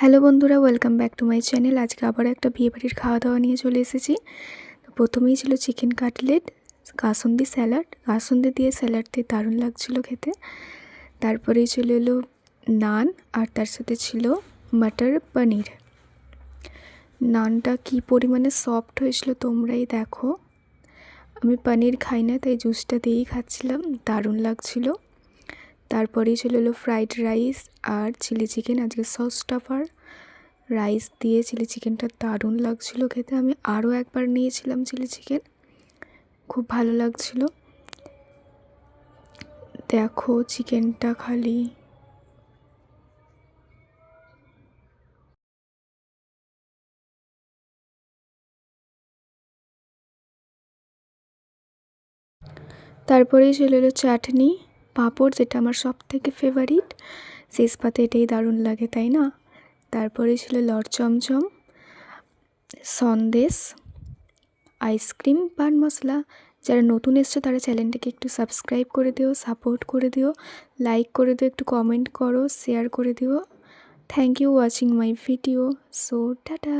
Hello বন্ধুরা, welcome back to my channel. আজকে আবার একটা বিয়েবাড়ির খাওয়া দাওয়া নিয়ে চলে এসেছি। তো প্রথমেই ছিল chicken cutlet, kasundi salad. Kasundi দিয়ে স্যালাড দিয়ে দারুণ লাগছিলো খেতে। তারপরেই চলে এলো নান, আর তার সাথে ছিল মটর পনির। নানটা কী পরিমাণে সফট হয়েছিল তোমরাই দেখো। আমি পনির খাই না, তাই জুসটা দিয়েই খাচ্ছিলাম, দারুণ লাগছিলো। তারপরেই চলে এলো ফ্রাইড রাইস আর চিলি চিকেন। আজকে সস স্টাফার রাইস দিয়ে চিলি চিকেনটা দারুণ লাগছিলো খেতে। আমি আরও একবার নিয়েছিলাম চিলি চিকেন, খুব ভালো লাগছিলো। দেখো চিকেনটা খালি তারপরেই চলে এলো চাটনি, পাঁপড়, যেটা আমার সব থেকে ফেভারিট। শেষ পাতে এটাই দারুণ লাগে, তাই না? তারপরে ছিল লট চমচম, সন্দেশ, আইসক্রিম, পান মশলা। যারা নতুন এসছো তারা চ্যানেলটাকে একটু সাবস্ক্রাইব করে দিও, সাপোর্ট করে দিও, লাইক করে দিও, একটু কমেন্ট করো, শেয়ার করে দিও। Thank you watching my video. So tata.